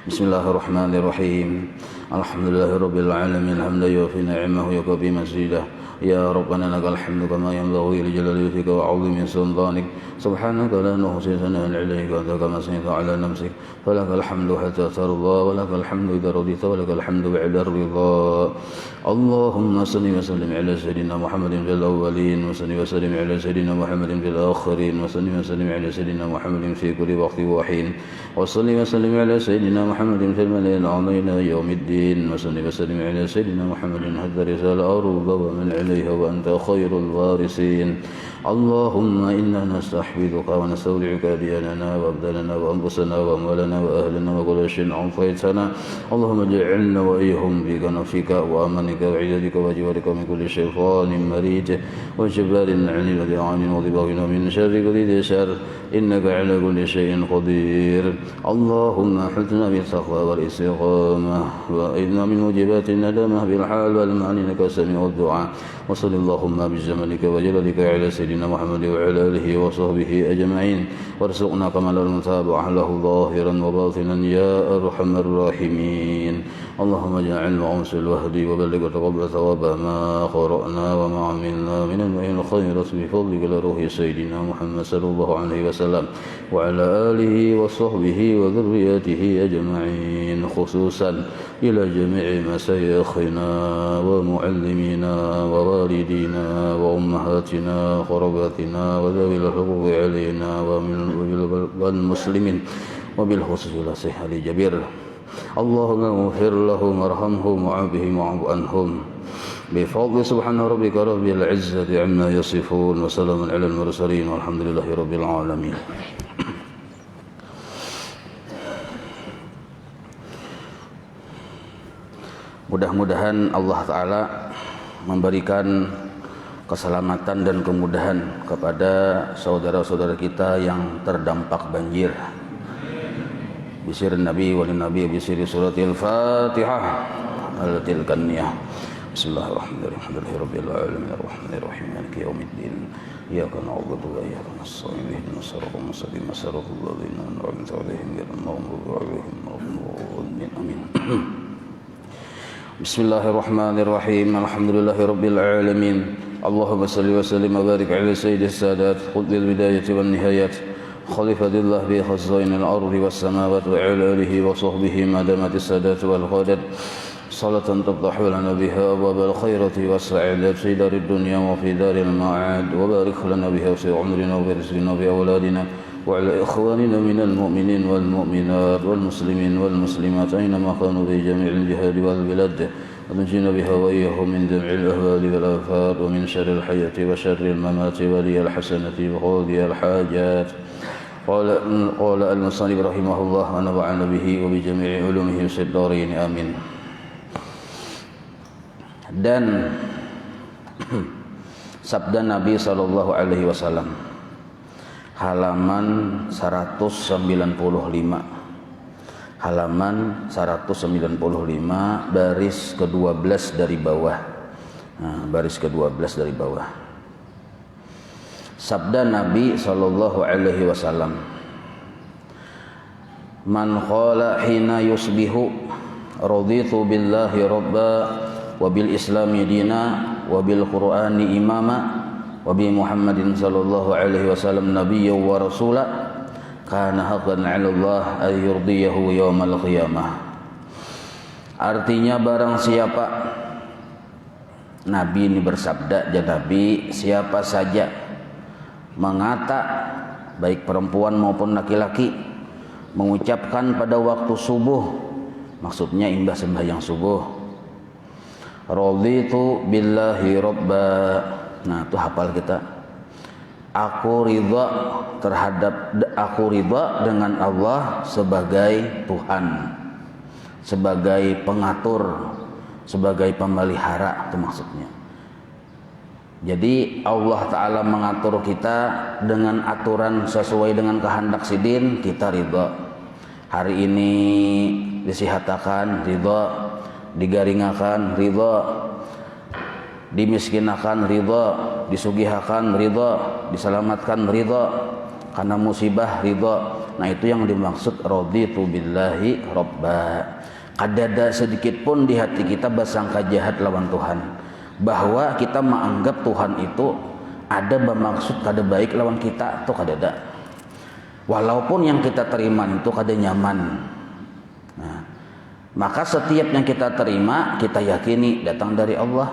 Bismillahirrahmanirrahim. Alhamdulillahirabbil alamin hamdan yuwaffi ni'amahu wa yukafi mazidah. Ya Rabbana lakal hamdu kama yanbaghi li jalali wajhika wa 'azimi sultanik. Subhanaka la nuhsi sana'an 'alaika anta kama asnayta 'ala nafsik. Falakal hamdu hatta tarda wa lakal hamdu idza radita wa lakal hamdu ba'da ridha. Allahumma salli wa sallim 'ala sayyidina Muhammadin fil awwalin wa salli wa sallim 'ala sayyidina Muhammadin fil akhirin wa salli wa sallim 'ala sayyidina Muhammadin fi kulli waqtin wa hin. Wa salli wa sallim 'ala sayyidina Muhammadin fil mala'il a'la ila yaumiddin wa salli wa sallim 'ala sayyidina Muhammadin hadda risala arda wa man 'alayha wa anta khairul warisin. Allahumma inna nastahfiduka wa nastawdi'uka diyanana wa abdalana wa anfusana wa amwalana wa ahlana wa kulla shay'in 'afaytana. Allahumma ij'alna wa iyyahum bi kanafika wa amanika wa 'idatika wa jiwarika min kulli shaytanin marid wa jabbarin 'anil la'anin wa dhibina min sharri kulli shar innaka 'ala kulli shay'in qadir. Allahumma hutna bil taqwa wal istiqamah wa inna min mujibatin nadamah bil hal wal ma'ani innaka sami'ud du'a. Wa sallallahu bi jamalika wa jalalika 'ala sayyidina Muhammad wa 'ala alihi wa sahbihi ajma'in warzuqna kamalal mutaba'ah lahu zahiran wa batinan ya arhamar rahimin. Allahumma ja'al ma'usil wahdi wa balligh taqabbal thawaba ma qara'na wa ma 'amilna min al khairat bi fadlika la ruhi sayyidina Muhammad sallallahu alaihi wasallam wa 'ala alihi wa sahbihi wa dhurriyyatihi ajma'in khususan ila jami'i masayikhina wa mu'allimina wa walidina wa ummahatina qarabatina wa dhawil huquqi 'alaina wa wal muslimin wa bil khususi la sihali jabir. Allahumma ighfir lahum warhamhum wa'afihim wa'fu anhum bifadli subhana rabbika rabbil izzati 'amma yasifun wa salamun 'alal mursalin walhamdulillahi rabbil alamin. Mudah-mudahan Allah Ta'ala memberikan keselamatan dan kemudahan kepada saudara-saudara kita yang terdampak banjir. Bisir Nabi wa Nabi bisir suratil Fatihah al-til kaniyah. Bismillahirrahmanirrahim. Rabbil alamin arrahmanir rahim maliki yaumiddin. Iyyaka na'budu wa iyyaka nasta'in ihdinas siratal mustaqim siratal ladzina an'amta 'alaihim ghairil maghdubi 'alaihim waladdallin. Amin. Bismillahirrahmanirrahim. Alhamdulillahirabbil alamin. Allahumma salli wa sallim wa barik 'ala sayyidis sadat qutbil bidayati wan nihayat. Khalifatillah bi khazainil ardi was samawati wa 'ala alihi wa sahbihi ma damatis sadat wal qadad. Salatan tafdahu lana biha abwabal khairati was sa'adati fi darid dunya wa fi daril ma'ad wa barik lana biha fi umrina wa rizqina wa awladina wa 'ala ikhwanina minal mu'minin wal mu'minat wal muslimin wal muslimat aina ma kanu fi jami'il jihad wal bilad. ونجينا بها وإياهم من جميع الأهوال والآفات ومن شر الحياة وشر الممات ولي الحسنة وقاضي الحاجات. قال المصنف رحمه الله ونفعنا به وبجميع علومه في الدارين آمين. Dan sabda Nabi sallallahu alaihi wasallam halaman 195 halaman 195 baris ke-12 dari bawah. Nah, baris ke-12 dari bawah. Sabda Nabi sallallahu alaihi wasallam, "Man qala hina yusbihu raditu billahi rabba wa bil islami dina wa bil qur'ani imama wa bi Muhammadin sallallahu alaihi wasallam nabiyyan wa rasula kana haqqan 'ala Allah ay yurdiyahu yaumal qiyamah." Artinya barang siapa, Nabi ini bersabda, dan Nabi siapa saja mengata, baik perempuan maupun laki-laki, mengucapkan pada waktu subuh, maksudnya imbah sembahyang subuh, raditu billahi rabba. Nah, itu hafal kita. Aku ridha dengan Allah sebagai Tuhan, sebagai pengatur, sebagai pemelihara, itu maksudnya. Jadi Allah Ta'ala mengatur kita dengan aturan sesuai dengan kehendak sidin, kita ridha. Hari ini disihatakan, ridha. Digaringakan, ridha. Dimiskinakan, ridha. Disugihakan, ridha. Diselamatkan, ridha. karena musibah ridha. Nah itu yang dimaksud raditu billahi robba. Kadada sedikit pun di hati kita bersangka jahat lawan Tuhan, bahwa kita menganggap Tuhan itu ada bermaksud kada baik lawan kita, itu kadada. Walaupun yang kita terima itu kada nyaman. Nah, maka setiap yang kita terima kita yakini datang dari Allah.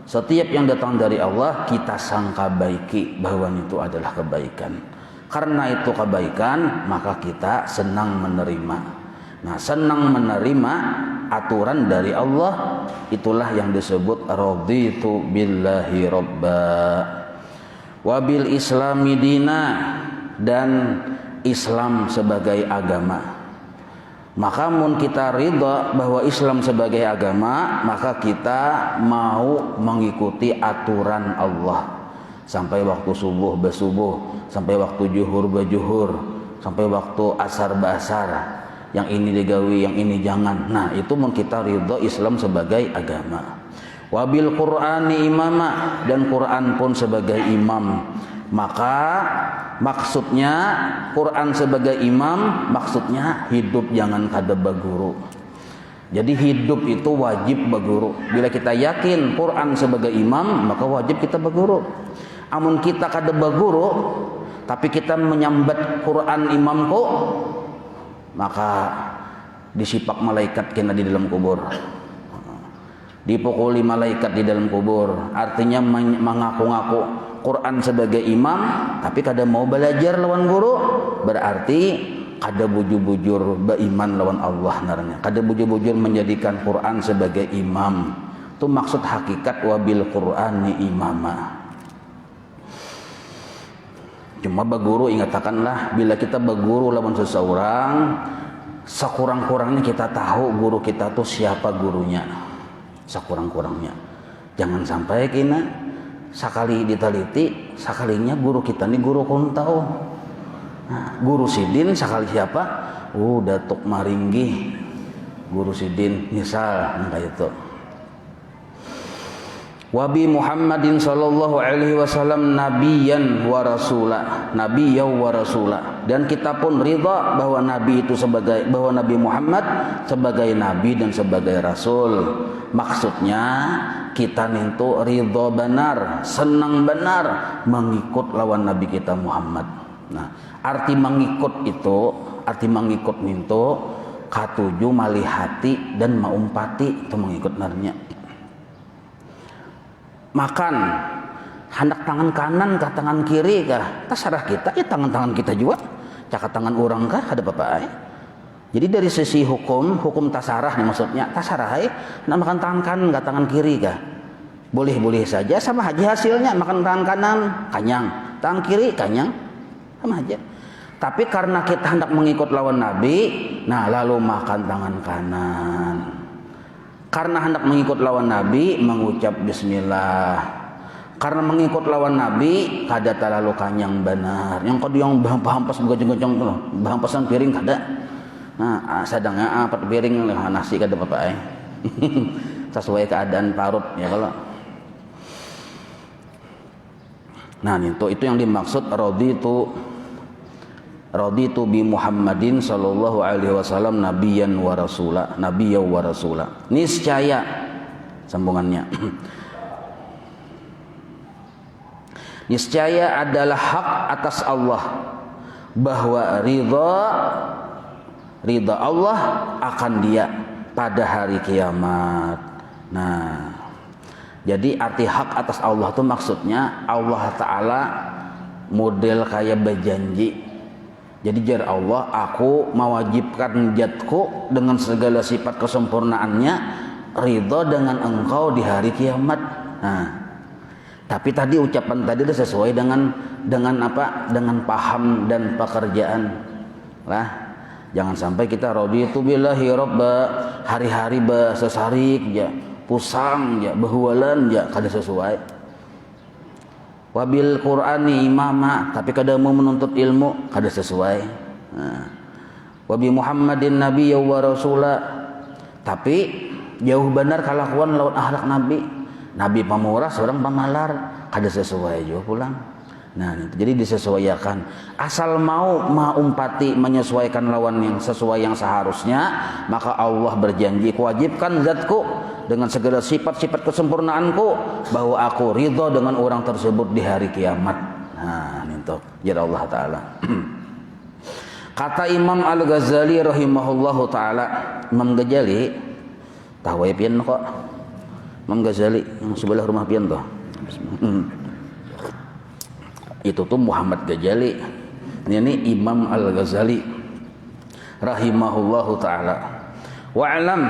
Setiap yang datang dari Allah kita sangka baiki bahwa itu adalah kebaikan. Karena itu kebaikan maka kita senang menerima. Nah, senang menerima aturan dari Allah, itulah yang disebut raditu billahi robba wa bil islami dina, dan Islam sebagai agama. Maka mun kita ridha bahwa Islam sebagai agama, maka kita mau mengikuti aturan Allah sampai waktu subuh bersubuh, sampai waktu juhur berjuhur, sampai waktu asar beasar. Yang ini digawi, yang ini jangan. Nah itu mun kita ridha Islam sebagai agama. Wabil Qur'ani imama, dan Quran pun sebagai imam. Maka maksudnya Quran sebagai imam, maksudnya hidup jangan kada baguru. Jadi hidup itu wajib baguru. Bila kita yakin Quran sebagai imam, maka wajib kita baguru. Amun kita kada baguru tapi kita menyambat Quran imamku, maka disipak malaikat kena di dalam kubur, dipukuli malaikat di dalam kubur. Artinya mengaku-ngaku Quran sebagai imam tapi kada mau belajar lawan guru, berarti kada bujur-bujur beriman lawan Allah naranya, kada bujur-bujur menjadikan Quran sebagai imam. Itu maksud hakikat wabil Qur'ani imama. Cuma baguru, ingatkanlah bila kita baguru lawan seseorang, sekurang-kurangnya kita tahu guru kita tuh siapa gurunya, sekurang-kurangnya. Jangan sampai kena sekali diteliti, sekalinya guru kita nih guru kuntau. Nah, guru sidin sekali siapa? Datuk Maringgi, guru sidin misal kayak itu. Wabi Muhammadin sallallahu alaihi wasallam nabiyyan wa rasula, nabiyyan wa rasula, dan kita pun ridha bahwa nabi itu sebagai, bahwa Nabi Muhammad sebagai nabi dan sebagai rasul. Maksudnya kita nintu ridha benar, senang benar mengikut lawan nabi kita Muhammad. Nah, arti mengikut itu, arti mengikut nintu katuju malihati dan maumpati, itu mengikut narnya. Makan hendak tangan kanan kah tangan kiri kah terserah kita, ya tangan kita juga cakap tangan orang kah ada apa-apa. Jadi dari sisi hukum tasarah nih, maksudnya tasarah nak makan tangan kanan kah tangan kiri kah boleh-boleh saja, sama aja hasilnya. Makan tangan kanan kanyang, tangan kiri kanyang, sama aja. Tapi karena kita hendak mengikut lawan nabi, nah lalu makan tangan kanan. Karena hendak mengikut lawan nabi, mengucap bismillah. Karena mengikut lawan nabi, kada terlalu kanyang benar. Yang kau yang bahampas begojong-gojong tu, bahampasan piring kada. Nah, sadangnya apa piring nasi kada apa-apa sesuai keadaan parut ya kalau. Nah, itu yang dimaksud raditu bi Muhammadin sallallahu alaihi wasallam nabiyyan wa rasula, nabiyyan wa rasula. Niscaya sambungannya. Niscaya adalah hak atas Allah bahwa ridha Allah akan dia pada hari kiamat. Nah, jadi arti hak atas Allah itu maksudnya Allah Ta'ala model kayak berjanji. Jadi jar Allah, aku mewajibkan jatku dengan segala sifat kesempurnaannya, ridha dengan engkau di hari kiamat. Nah, tapi tadi ucapan tadi itu sesuai dengan apa? Dengan paham dan pekerjaan. Lah, jangan sampai kita raditu billahi robba, hari-hari sesarik ya, pusang ya, behualan ya, kada sesuai. Wabil Qur'ani imama, tapi kada mau menuntut ilmu, kada sesuai. Nah, wabi Muhammadin nabiyyan wa rasula, tapi jauh benar kelakuan lawan akhlak nabi. Nabi pemurah, seorang pemalar, kada sesuai juga pulang. Nah, jadi disesuaikan. Asal mau umpati menyesuaikan lawan yang sesuai yang seharusnya, maka Allah berjanji, "Kuwajibkan zatku dengan segala sifat-sifat kesempurnaanku bahwa aku ridho dengan orang tersebut di hari kiamat." Nah, itu ya Allah taala. Kata Imam Al-Ghazali rahimahullahu taala, Imam Ghazali tahu pian kok. Imam Ghazali yang sebelah rumah pian toh. Itu tuh Muhammad Ghazali. Ini Imam Al-Ghazali rahimahullahu taala. Wa'lam,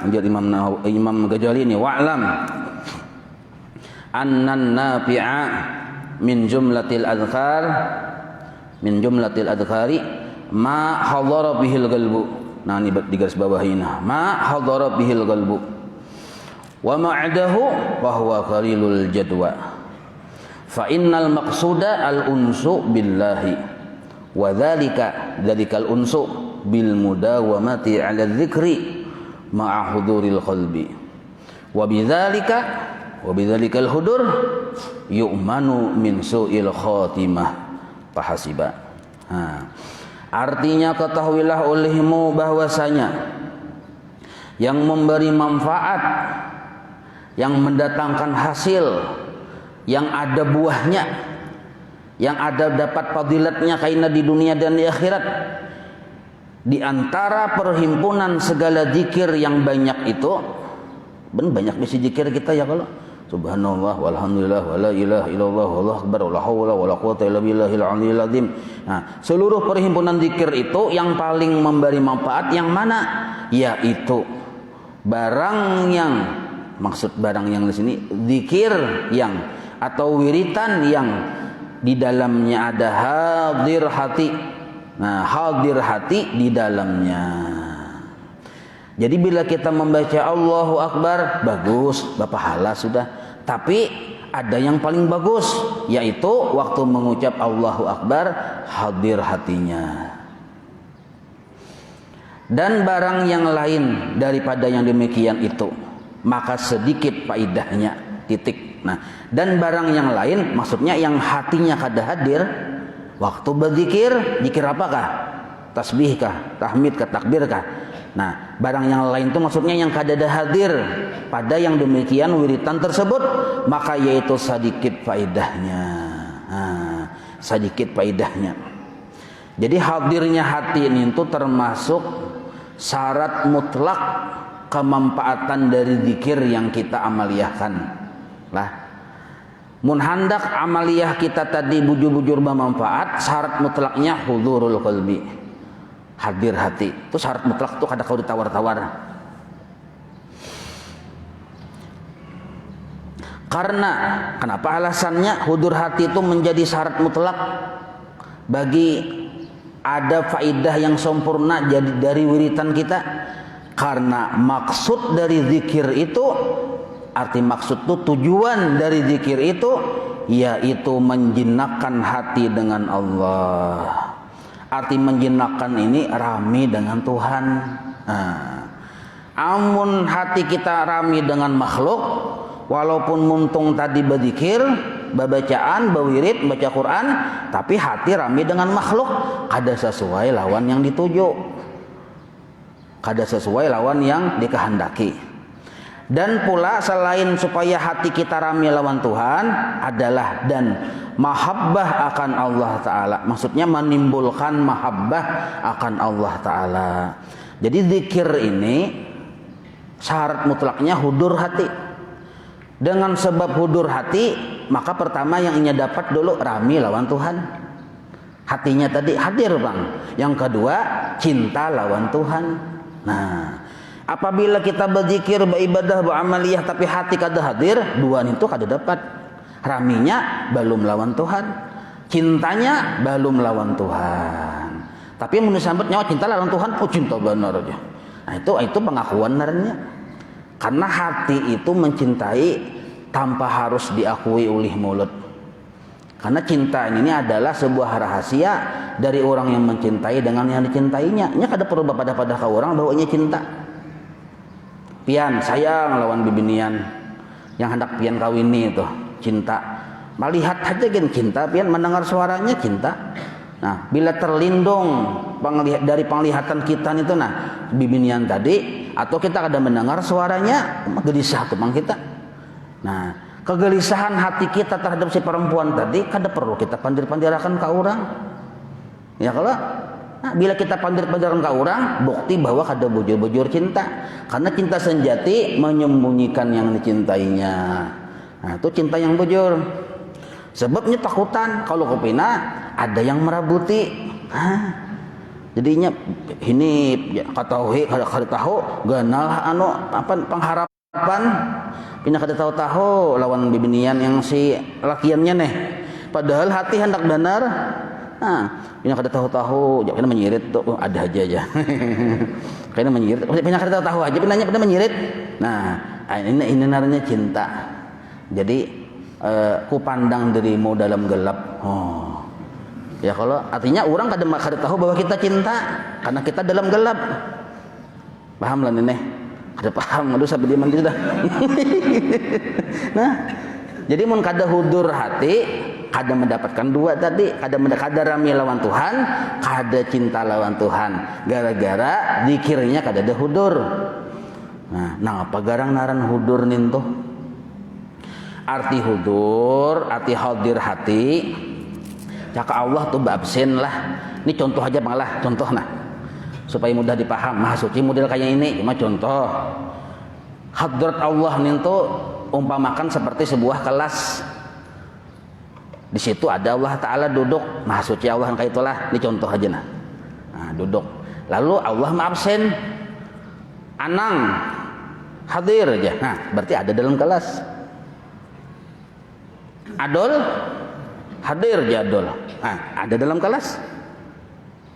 menjadi Imam Ghazali ini, wa'lam annan nafi'a min jumlatil adhkari ma hadara bihil qalbu. Nah, ini di garis bawahi, ma hadara bihil qalbu wa ma'adahu wa huwa qalilul jadwa. Fa innal maqsuda al-unsu billahi wa dzalikal unsu bil mudawamati 'ala dzikri ma'a huduril qalbi wa bidzalikal hudur yu'manu min su'il khatimah fahasiba. Artinya ketahuilah olehmu bahwasanya yang memberi manfaat, yang mendatangkan hasil, yang ada buahnya, yang ada dapat fadilatnya kaina di dunia dan di akhirat, di antara perhimpunan segala zikir yang banyak itu, banyak misi zikir kita ya, kalau subhanallah walhamdulillah wala ilaha illallah wallahu akbar wala haula wala quwata illa billahil aliyil azim. Nah, seluruh perhimpunan zikir itu yang paling memberi manfaat yang mana? Yaitu barang yang, maksud barang yang di sini zikir yang atau wiritan yang di dalamnya ada hadir hati. Nah, hadir hati di dalamnya. Jadi bila kita membaca Allahu Akbar, bagus, berpahala sudah. Tapi ada yang paling bagus, yaitu waktu mengucap Allahu Akbar, hadir hatinya. Dan barang yang lain daripada yang demikian itu, maka sedikit faidahnya, titik. Nah, dan barang yang lain, maksudnya yang hatinya kada hadir waktu berzikir, zikir apakah? Tasbihkah, tahmidkah, takbirkah? Nah, barang yang lain itu maksudnya yang kada hadir pada yang demikian wiritan tersebut, maka yaitu sedikit faidahnya. Nah, sedikit faidahnya. Jadi hadirnya hati ini itu termasuk syarat mutlak kemanfaatan dari zikir yang kita amaliyahkan. Lah, mun handak amaliyah kita tadi bujur-bujur bermanfaat, syarat mutlaknya hudurul qalbi, hadir hati. Itu syarat mutlak tuh kada kau ditawar-tawar. Karena kenapa alasannya hudur hati itu menjadi syarat mutlak bagi ada faidah yang sempurna jadi dari wiritan kita? Karena maksud dari zikir itu, arti maksud itu, tujuan dari zikir itu, yaitu menjinakkan hati dengan Allah. Arti menjinakkan ini rami dengan Tuhan. Amun hati kita rami dengan makhluk, walaupun muntung tadi berzikir, bacaan, berwirid, baca Quran, tapi hati rami dengan makhluk, kada sesuai lawan yang dituju, kada sesuai lawan yang dikehendaki. Dan pula selain supaya hati kita rami lawan Tuhan adalah dan mahabbah akan Allah Ta'ala. Maksudnya menimbulkan mahabbah akan Allah Ta'ala. Jadi zikir ini syarat mutlaknya hudur hati. Dengan sebab hudur hati, maka pertama yang ingin dapat dulu rami lawan Tuhan. Hatinya tadi hadir bang. Yang kedua cinta lawan Tuhan. Nah, apabila kita berzikir, beribadah, beramaliyah tapi hati kada hadir, dua itu kada dapat. Raminya belum lawan Tuhan, cintanya belum lawan Tuhan. Tapi mun disambut nyawa cinta lawan Tuhan, oh cinta benar aja. Nah, itu pengakuan narnya. Karena hati itu mencintai tanpa harus diakui oleh mulut. Karena cinta ini adalah sebuah rahasia dari orang yang mencintai dengan yang dicintainya. Nya kada perlu pada ke orang bahwa cinta. Pian sayang lawan bibinian yang hendak pian kawini itu cinta. melihat aja kan cinta, pian mendengar suaranya cinta. Nah, bila terlindung dari penglihatan kita itu bibinian tadi, atau kita kada mendengar suaranya, gelisah tuh bang kita. Nah, kegelisahan hati kita terhadap si perempuan tadi kada perlu kita pandir-pandirakan ke orang. Ya kalau bila kita pandir-pandirakan ke orang, bukti bahwa kada bujur-bujur cinta. Karena cinta sejati menyembunyikan yang dicintainya. Nah, itu cinta yang bujur. Sebabnya takutan kalau kepina ada yang merabuti. Jadinya ini katahui kada tahu ganal pengharapan pina kada tahu lawan bibinian yang si lakiannya nih. Padahal hati hendak benar. Pina kada tahu jangan menyirit tuh ada aja. Kayaknya menyirit. Pina kada tahu aja pinanya menyirit. Nah, ini namanya cinta. Jadi ku pandang dirimu dalam gelap. Ya kalau artinya orang kada tahu bahwa kita cinta karena kita dalam gelap. Paham lah nenek? Kada paham, aduh sampai dia mandi dah. Nah, jadi mun kada hudur hati, kada mendapatkan dua tadi, kada rami lawan Tuhan, kada cinta lawan Tuhan. Gara-gara zikirnya kada ada hudur. Nah apa garang naran hudur nintuh? Arti hudur, arti hadir hati. Caka Allah tuh absen lah. Ini contoh aja malah, contoh supaya mudah dipaham. Maha suci model kayak ini, cuma contoh. Hadrat Allah nih tuh umpamakan seperti sebuah kelas. Di situ ada Allah Taala duduk, Maha suci Allah kayak itulah. Ini contoh aja duduk. Lalu Allah absen, anang hadir aja. Berarti ada dalam kelas. Adol hadir jadol. Ada dalam kelas.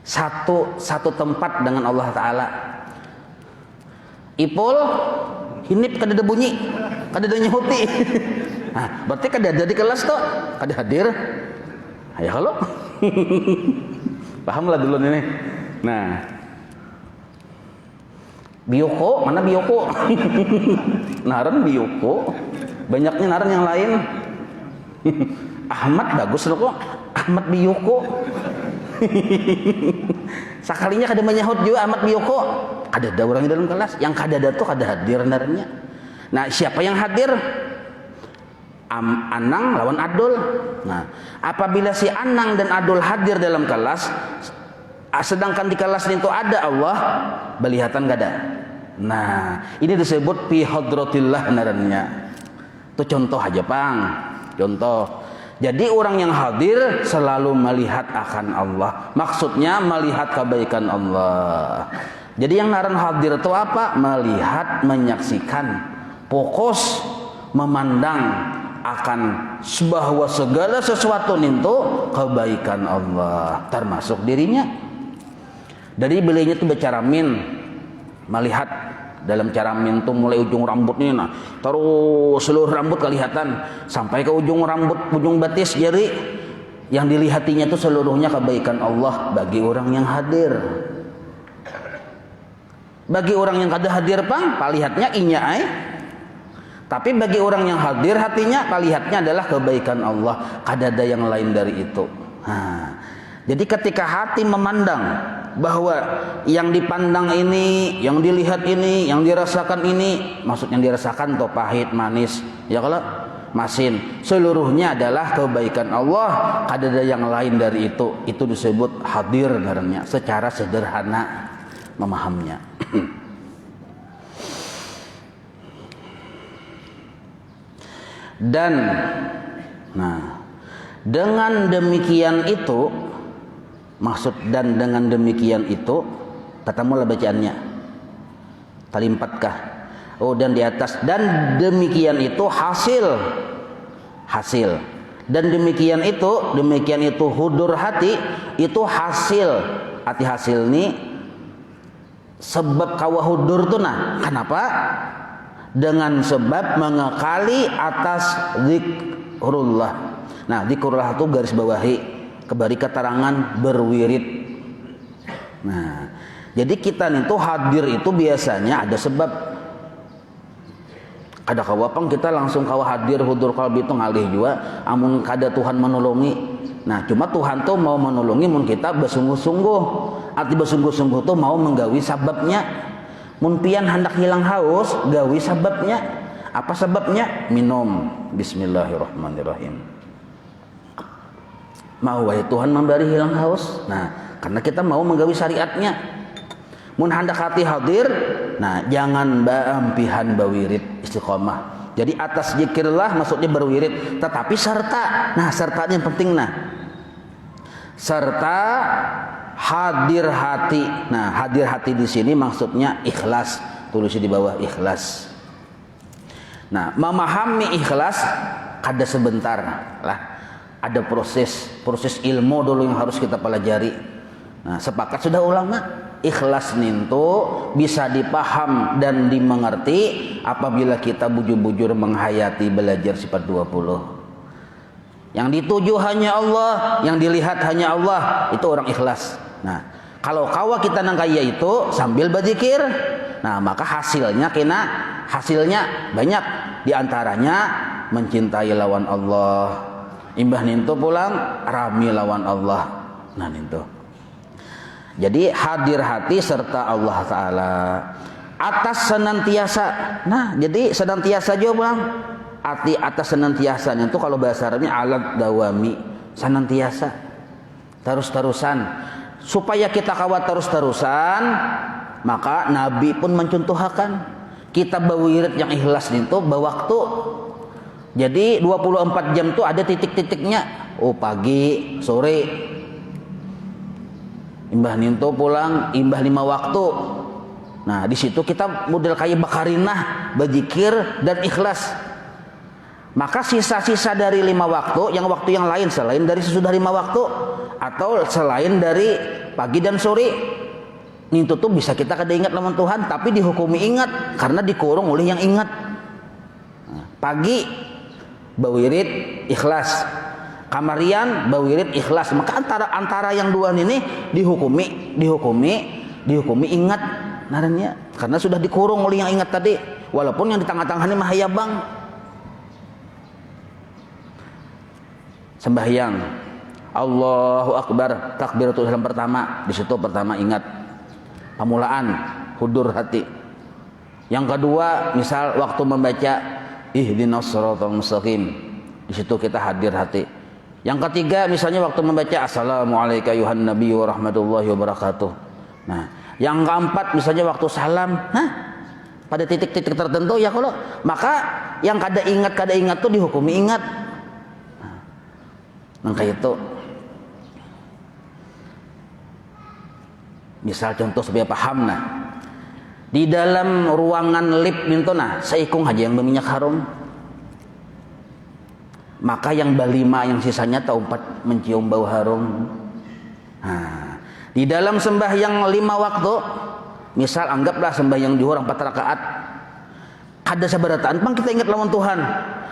Satu tempat dengan Allah Taala. Ipul hinip kada ada bunyi, kada ada nyehuti. Berarti kada ada di kelas tuh, kada hadir. Ya kalau paham lah dulu ini. Nah, Biyoko, mana Biyoko? Naran Biyoko, banyaknya naran yang lain. Ahmad bagus loh kok, Ahmad Biyoko. Sekalinya kada menyahut juga Ahmad Biyoko. Kada ada orang di dalam kelas, yang kada ada tuh kada hadir narnya. Nah, siapa yang hadir? Anang lawan Adul. Nah, apabila si Anang dan Adul hadir dalam kelas, sedangkan di kelas itu ada Allah, belihatan kada. Nah, ini disebut fi hadratillah narnya. Itu contoh aja, Pang. Contoh. Jadi orang yang hadir selalu melihat akan Allah. Maksudnya melihat kebaikan Allah. Jadi yang naran hadir itu apa? Melihat, menyaksikan, fokus, memandang akan bahwa segala sesuatu itu kebaikan Allah, termasuk dirinya. Dari belinya itu bicara melihat. Dalam cara mintu mulai ujung rambutnya terus seluruh rambut kelihatan sampai ke ujung rambut, ujung batis jari. Yang dilihatinya itu seluruhnya kebaikan Allah bagi orang yang hadir. Bagi orang yang kada hadir palihatnya inya tapi bagi orang yang hadir hatinya palihatnya adalah kebaikan Allah, kada ada yang lain dari itu. Jadi ketika hati memandang bahwa yang dipandang ini, yang dilihat ini, yang dirasakan ini, maksudnya dirasakan toh pahit, manis, ya kalau masin, seluruhnya adalah kebaikan Allah, kada ada yang lain dari itu. Itu disebut hadir namanya, secara sederhana memahamnya. Dan dengan demikian itu maksud dan dengan demikian itu katamulah bacaannya tali 4 kah? Dan di atas dan demikian itu hasil dan demikian itu hudur hati itu hasil nih sebab kawa hudur tuh kenapa? Dengan sebab mengekali atas zikrullah. Zikrullah itu garis bawahi kebari keterangan berwirid. Jadi kita itu hadir itu biasanya ada sebab. Kada kawapang kita langsung kawa hadir hudur qalbi itu ngalih juga amun kada Tuhan menolongi. Nah cuma Tuhan tuh mau menolongi mun kita bersungguh-sungguh. Arti bersungguh-sungguh tuh mau menggawi sababnya. Mun pian hendak hilang haus gawi sababnya. Apa sebabnya? Minum. Bismillahirrahmanirrahim. Mau wahai Tuhan memberi hilang haus. Nah karena kita mau menggawi syariatnya. Mun hendak hati hadir, nah jangan baampihan bawirid istiqomah. Jadi atas zikirlah maksudnya berwirid, tetapi serta. Nah sertanya yang penting nah. Serta hadir hati. Nah hadir hati di sini maksudnya ikhlas. Tulisnya di bawah ikhlas. Nah memahami ikhlas kada sebentar lah. Ada proses ilmu dulu yang harus kita pelajari. Nah, sepakat sudah ulama, ikhlas nintu bisa dipaham dan dimengerti apabila kita bujur-bujur menghayati belajar sifat 20. Yang dituju hanya Allah, yang dilihat hanya Allah, itu orang ikhlas. Nah, kalau kawa kita nangkaya itu sambil berzikir, nah maka hasilnya banyak. Di antaranya mencintai lawan Allah. Imbah nintu pulang rami lawan Allah. Nah nintu. Jadi hadir hati serta Allah Ta'ala atas senantiasa. Nah jadi senantiasa juga bang. Arti atas senantiasa itu kalau bahasa Arabnya alat dawami. Senantiasa. Terus-terusan. Supaya kita kawat terus-terusan. Maka Nabi pun mencontohkan. Kita bawirid yang ikhlas itu bawaktu. Jadi 24 jam itu ada titik-titiknya. Oh pagi, sore. Imbah ninto pulang, imbah 5 waktu. Nah, di situ kita model kayak bakarinah, berzikir dan ikhlas. Maka sisa-sisa dari 5 waktu, waktu yang lain selain dari sesudah 5 waktu atau selain dari pagi dan sore, ninto tuh bisa kita kada ingat lawan Tuhan, tapi dihukumi ingat karena dikurung oleh yang ingat. Nah, pagi bawirid ikhlas. Kamarian bawirid ikhlas. Maka antara yang dua ini dihukumi ingat naranya karena sudah dikurung oleh yang ingat tadi. Walaupun yang di tengah-tengah ini mahayabang. Sembahyang Allahu Akbar takbiratul ihram pertama, di situ pertama ingat pamulaan hudur hati. Yang kedua misal waktu membaca ihdinas shiratal mustaqim, di situ kita hadir hati. Yang ketiga misalnya waktu membaca assalamualaikum ayuhan nabi wa rahmatullahi wa barakatuh. Nah, yang keempat misalnya waktu salam, pada titik-titik tertentu ya kalau maka yang kada ingat tuh dihukumi ingat. Nah, kayak itu. Misal contoh supaya paham nah. Di dalam ruangan lift minto nah, seikung aja yang berminyak harum. Maka yang berlima yang sisanya taumpat mencium bau harum. Nah, di dalam sembahyang 5 waktu, misal anggaplah sembahyang zuhur 4 rakaat, ada sabarataan pang kita ingat lawan Tuhan.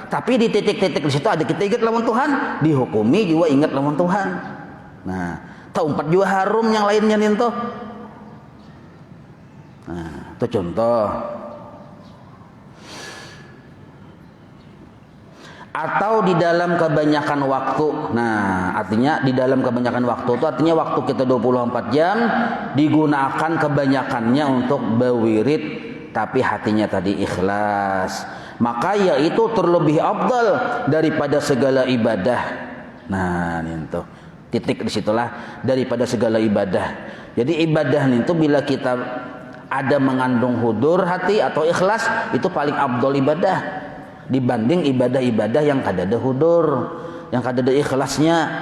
Tapi di titik-titik di situ ada kita ingat lawan Tuhan, dihukumi juga ingat lawan Tuhan. Nah, taumpat juga harum yang lainnya ninto. Nah, itu contoh. Atau di dalam kebanyakan waktu. Nah, artinya di dalam kebanyakan waktu itu artinya waktu kita 24 jam digunakan kebanyakannya untuk berwirid tapi hatinya tadi ikhlas. Maka yaitu terlebih afdal daripada segala ibadah. Nah, itu titik disitulah daripada segala ibadah. Jadi ibadah itu bila kita ada mengandung hudur hati atau ikhlas itu paling afdal ibadah. Dibanding ibadah-ibadah yang kada ada hudur, yang kada ada ikhlasnya.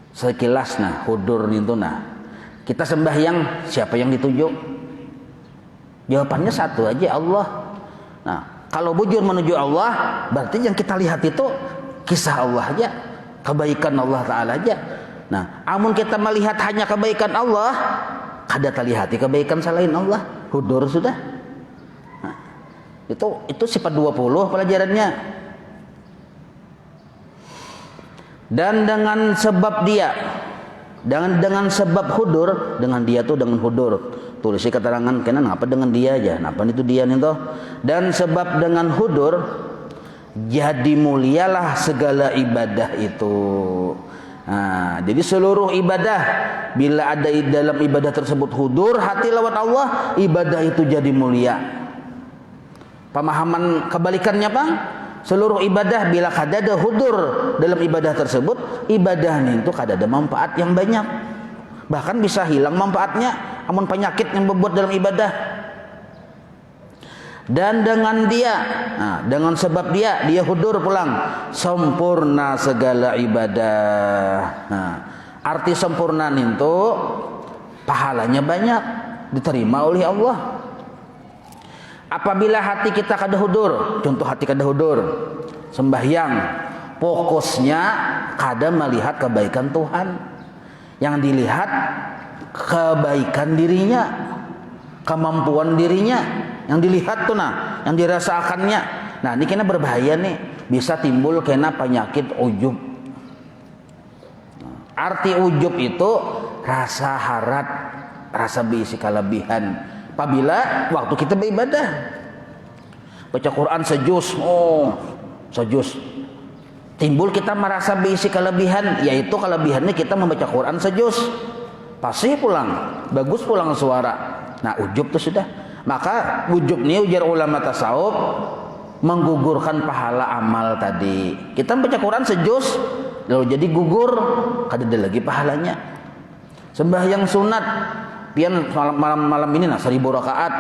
Sekilas nah hudur itu nah. Kita sembahyang siapa yang dituju? Jawabannya satu aja, Allah. Nah, kalau bujur menuju Allah, berarti yang kita lihat itu kisah Allah aja, kebaikan Allah Ta'ala aja. Nah, amun kita melihat hanya kebaikan Allah, kada terlihati kebaikan selain Allah, hudur sudah. Itu sifat 20 pelajarannya. Dan dengan sebab dia dengan sebab hudur, dengan dia tuh dengan hudur. Tulisi keterangan kena ngapa dengan dia aja. Napa itu dia nih toh. Dan sebab dengan hudur jadi mulialah segala ibadah itu. Nah, jadi seluruh ibadah bila ada dalam ibadah tersebut hudur hati lawan Allah, ibadah itu jadi mulia. Pemahaman kebalikannya Bang, seluruh ibadah bila kadada hudur dalam ibadah tersebut, ibadahnya itu kadada manfaat yang banyak. Bahkan bisa hilang manfaatnya amun penyakit yang berbuat dalam ibadah. Dan dengan dia, dengan sebab dia hudur pulang, sempurna segala ibadah. Arti sempurna itu pahalanya banyak, diterima oleh Allah. Apabila hati kita kada hudur, contoh hati kada hudur, sembahyang, fokusnya kada melihat kebaikan Tuhan, yang dilihat kebaikan dirinya, kemampuan dirinya, yang dilihat tuh yang dirasakannya. Nah, ini kena berbahaya nih, bisa timbul kena penyakit ujub. Arti ujub itu rasa harap, rasa berisi kelebihan. Apabila waktu kita beribadah, baca Quran sejus, sejus, timbul kita merasa berisi kelebihan, yaitu kelebihannya kita membaca Quran sejus, pasti pulang, bagus pulang suara. Nah, ujub itu sudah. Maka ujub ini ujar ulama tasawuf menggugurkan pahala amal tadi. Kita baca Quran sejus, lalu jadi gugur, kada ada lagi pahalanya. Sembahyang sunat pian malam ini 1000 rakaat,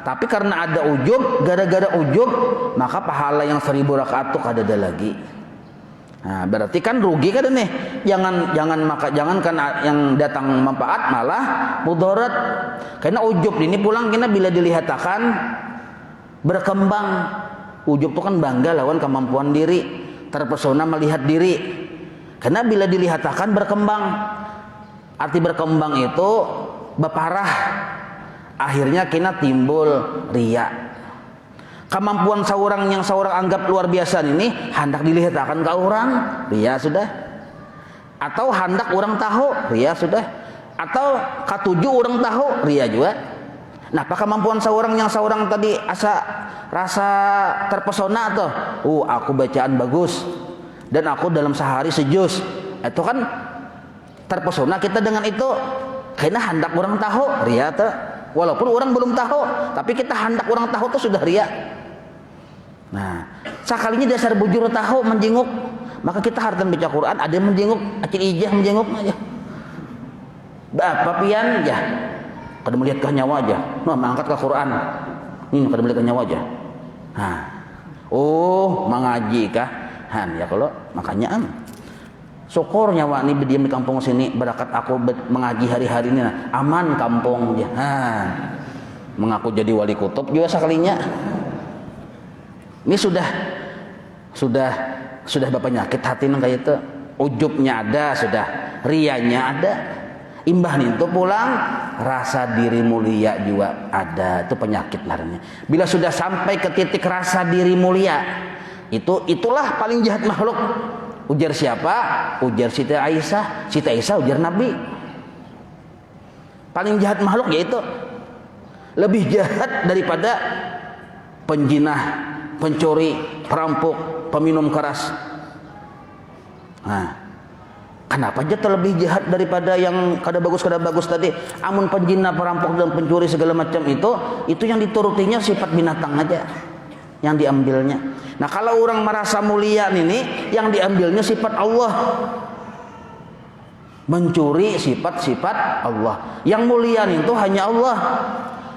tapi karena ada ujub, gara-gara ujub maka pahala yang 1000 rakaat tuh kada ada lagi. Nah, berarti kan rugi kada nih. Jangan kan yang datang manfaat malah mudarat. Karena ujub ini pulang kena bila dilihatakan berkembang. Ujub itu kan bangga lawan kemampuan diri, terpesona melihat diri. Karena bila dilihatakan berkembang. Arti berkembang itu beparah, akhirnya kena timbul riya. Kemampuan seorang yang seorang anggap luar biasa ini hendak dilihatkan ke orang, riya sudah. Atau hendak orang tahu, riya sudah. Atau katuju orang tahu, riya juga. Nah, apa kemampuan seorang yang seorang tadi rasa terpesona tuh, aku bacaan bagus dan aku dalam sehari sejus. Itu kan terpesona kita dengan itu. Karena hendak orang tahu, riya tuh. Walaupun orang belum tahu, tapi kita hendak orang tahu tuh sudah riya. Nah, sekalinya dasar bujur tahu menjenguk, maka kita harus baca Quran, ada yang menjenguk, acil ijah menjenguk aja. Bapak pian aja, kada melihat ke nyawa aja. Nah, mengangkat ke Quran, ini kada melihat ke nyawa aja. Nah, mengaji kah? Ya kalau makanya syukur nyawa ini berdiam di kampung sini, berkat aku mengaji hari-hari ini, aman kampung ya. Mengaku jadi wali kutub juga sekalinya. Ini sudah bapak nyakit hati nang kayak itu. Ujubnya ada, sudah rianya ada. Imbah itu pulang rasa diri mulia juga ada. Itu penyakit laranya. Bila sudah sampai ke titik rasa diri mulia, itulah paling jahat makhluk. Ujar siapa? Ujar Siti Aisyah. Siti Aisyah ujar Nabi. Paling jahat makhluk yaitu lebih jahat daripada penjinah, pencuri, perampok, peminum keras. Nah, kenapa aja lebih jahat daripada yang kada bagus tadi? Amun penjinah, perampok dan pencuri segala macam itu yang diturutinya sifat binatang aja yang diambilnya. Nah, kalau orang merasa mulia ini yang diambilnya sifat Allah. Mencuri sifat-sifat Allah. Yang mulia itu hanya Allah.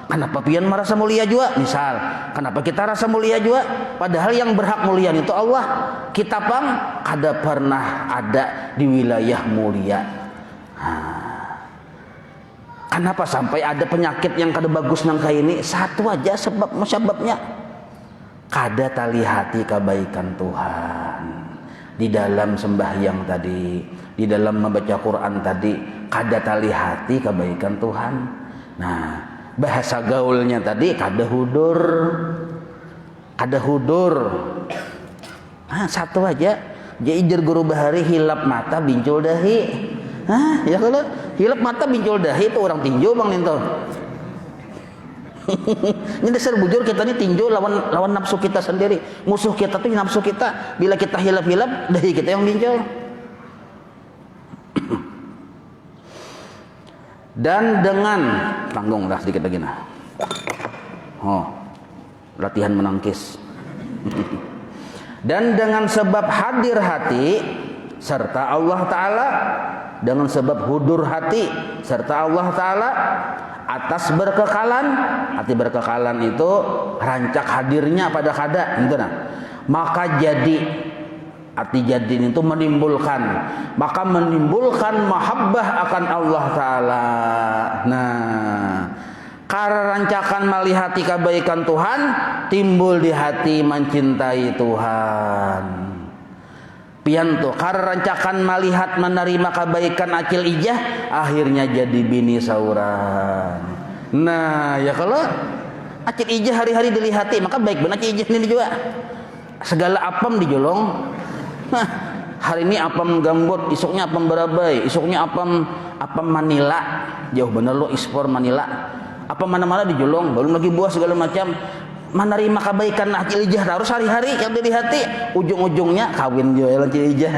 Kenapa pian merasa mulia juga? Misal, kenapa kita rasa mulia juga? Padahal yang berhak mulia itu Allah. Kita pang kada pernah ada di wilayah mulia. Kenapa sampai ada penyakit yang kada bagus nang kayak ini? Satu aja sebabnya. Kada tali hati kebaikan Tuhan di dalam sembahyang tadi, di dalam membaca Quran tadi, kada tali hati kebaikan Tuhan. Nah, bahasa gaulnya tadi kada hudur. Satu aja. Jadi guru bahari hilap mata bincul dahi. Hah, ya kalau hilap mata bincul dahi itu orang tinju bang Ninto. Ini dasar bujur kita ini tinju lawan nafsu kita sendiri. Musuh kita tuh nafsu kita. Bila kita hilap-hilap, dahi kita yang bincul. Dan dengan tanggung lah sedikit lagi nah. Oh, latihan menangkis. Dan dengan sebab hadir hati serta Allah Ta'ala, dengan sebab hudur hati serta Allah Ta'ala atas berkekalan, hati berkekalan itu rancak hadirnya pada kada gitu nah. Maka jadi hati jadi itu menimbulkan mahabbah akan Allah Ta'ala. Nah, karena rancakan melihati kebaikan Tuhan, timbul di hati mencintai Tuhan. Pian tuh, karena rancakan melihat menerima kebaikan akil ijah, akhirnya jadi bini sauran. Nah, ya kalau akil ijah hari-hari dilihati, maka baik benar akil ijah ini juga. Segala apam dijolong. Nah, hari ini apam gambut, isuknya apam barabai, isuknya apam Manila. Jauh bener lo ekspor Manila. Apa mana-mana dijolong, belum lagi buah segala macam. Menerima kebaikan akil ijah harus hari-hari yang dilihat, ujung-ujungnya kawin juga akil ijah.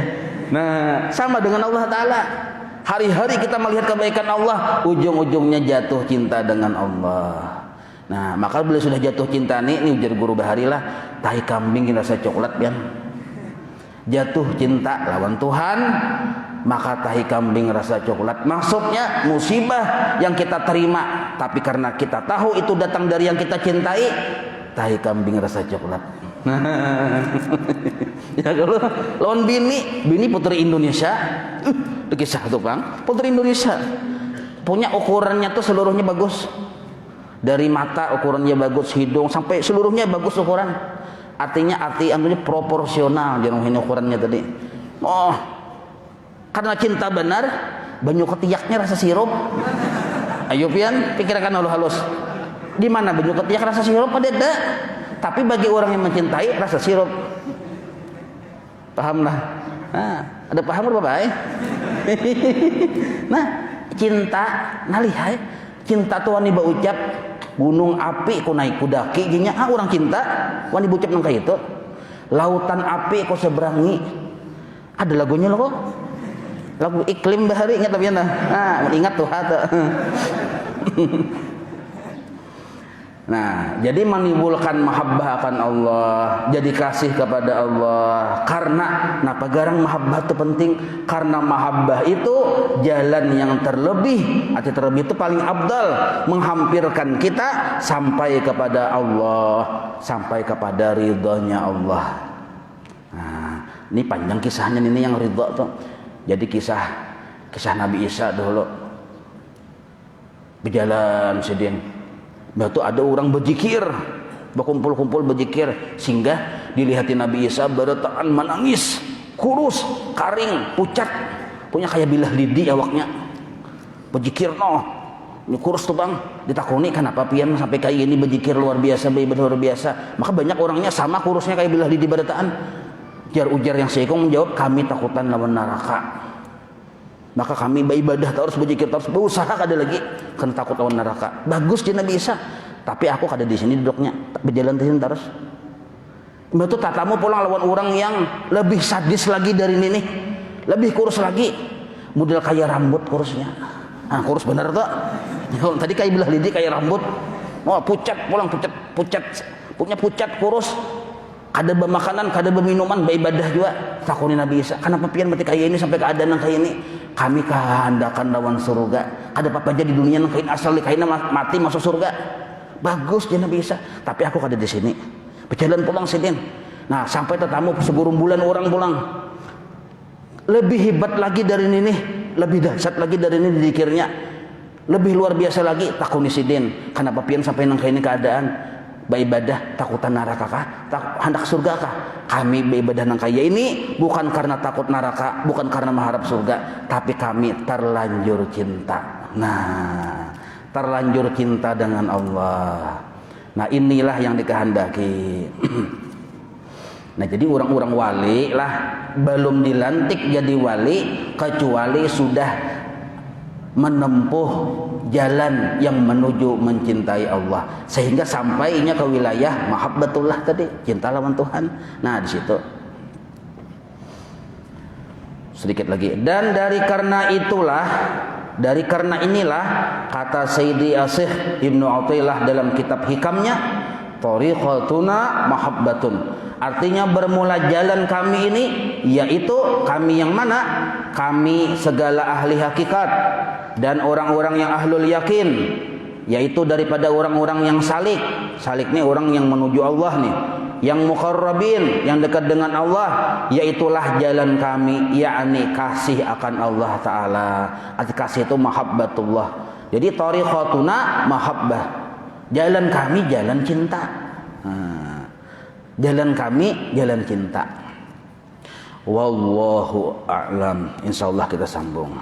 Nah, sama dengan Allah Ta'ala. Hari-hari kita melihat kebaikan Allah, ujung-ujungnya jatuh cinta dengan Allah. Nah, maka bila sudah jatuh cinta nih ujar guru bahari lah, tahi kambing rasa coklat pian. Jatuh cinta lawan Tuhan, maka tahi kambing rasa coklat. Maksudnya musibah yang kita terima, tapi karena kita tahu itu datang dari yang kita cintai, tahi kambing rasa coklat. Ya kalau lawan bini putri Indonesia, kisah tuh bang, putri Indonesia punya ukurannya tuh seluruhnya bagus. Dari mata ukurannya bagus, hidung sampai seluruhnya bagus ukuran. Artinya proporsional jangan ini ukurannya tadi. Oh, karena cinta benar, banyu ketiaknya rasa sirup. Ayo pian, pikirkan halus. Di mana banyu ketiak rasa sirup ada? Tapi bagi orang yang mencintai rasa sirup. Paham lah. Nah, ada paham Bapak? Nah, cinta nalihai. Cinta tuh wani ucap gunung api ku naik kudaki ginya orang cinta wani bucap nang itu. Lautan api ku seberangi. Ada lagunya loh kok. Lagu iklim bahari ingat tapi nah. Ingat tuh hata. Nah, jadi menimbulkan mahabbah akan Allah, jadi kasih kepada Allah. Karena napa garang mahabbah itu penting? Karena mahabbah itu jalan yang terlebih, arti terlebih itu paling abdal, menghampirkan kita sampai kepada Allah, sampai kepada ridhonya Allah. Nah, ini panjang kisahnya ini yang ridho tuh. Jadi kisah Nabi Isa dulu berjalan sedin. Batu ada orang berzikir, berkumpul-kumpul berzikir, sehingga dilihatin Nabi Isa berataan menangis, kurus, karing, pucat, punya kayak bilah lidi awaknya. Berzikir ini kurus tuh bang, ditakoni kenapa pian sampai kayak ini berzikir luar biasa, luar biasa. Maka banyak orangnya sama kurusnya kayak bilah lidi berataan. Ujar yang seikong menjawab, kami takutan lawan neraka. Maka kami beribadah terus, berzikir terus, berusaha kada lagi karena takut lawan neraka. Bagus dia Nabi Isa, tapi aku kada di sini duduknya, berjalan terus. Betul tatamu pulang lawan orang yang lebih sadis lagi dari ini, lebih kurus lagi, model kayak rambut kurusnya. Nah, kurus bener tuh. Tadi kayak belah lidi kayak rambut. Oh, pucat pulang pucat, punya pucat kurus. Kada bermakanan, kada berminuman, beribadah juga. Takuni Nabi Isa, kenapa pian mati kayak ini sampai keadaan kayak ini? Kami kehendakan lawan surga. Ada apa aja di dunia yang kain asal di kainnya mati masuk surga. Bagus dia Nabi Isa, tapi aku kada di sini. Berjalan pulang sedin. Nah, sampai tetamu segurumbulan orang pulang. Lebih hebat lagi dari ini, lebih dahsyat lagi dari ini dikirnya. Lebih luar biasa lagi takuni sidin. Kenapa pian sampai nang kaini keadaan? Beribadah takutan neraka kah? Hendak surga kah? Kami beribadah nang kaya ini bukan karena takut neraka, bukan karena mengharap surga, tapi kami terlanjur cinta. Nah, terlanjur cinta dengan Allah. Nah, inilah yang dikehendaki. Nah, jadi orang-orang wali lah belum dilantik jadi wali kecuali sudah menempuh jalan yang menuju mencintai Allah sehingga sampainya ke wilayah mahabbatullah tadi, cinta lawan Tuhan. Nah, di situ. Sedikit lagi. Dan dari karena inilah kata Sayyidi Asih Ibnu Athaillah dalam kitab hikamnya, tariqatuna mahabbatun. Artinya bermula jalan kami ini yaitu kami yang mana? Kami segala ahli hakikat dan orang-orang yang ahlul yakin, yaitu daripada orang-orang yang salik. Salik ini orang yang menuju Allah nih. Yang muqarrabin, yang dekat dengan Allah, yaitulah jalan kami, yakni kasih akan Allah Ta'ala. Arti kasih itu mahabbatullah. Jadi tariqatuna mahabbah. Jalan kami jalan cinta. Jalan kami jalan cinta. Wallahu a'lam. Insyaallah kita sambung.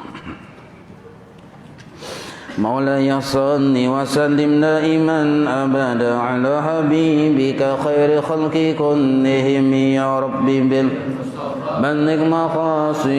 مولاي صل وسلم دائما أبدا على حبيبك خير خلق كلهم يا رب بالبلغ مقاصد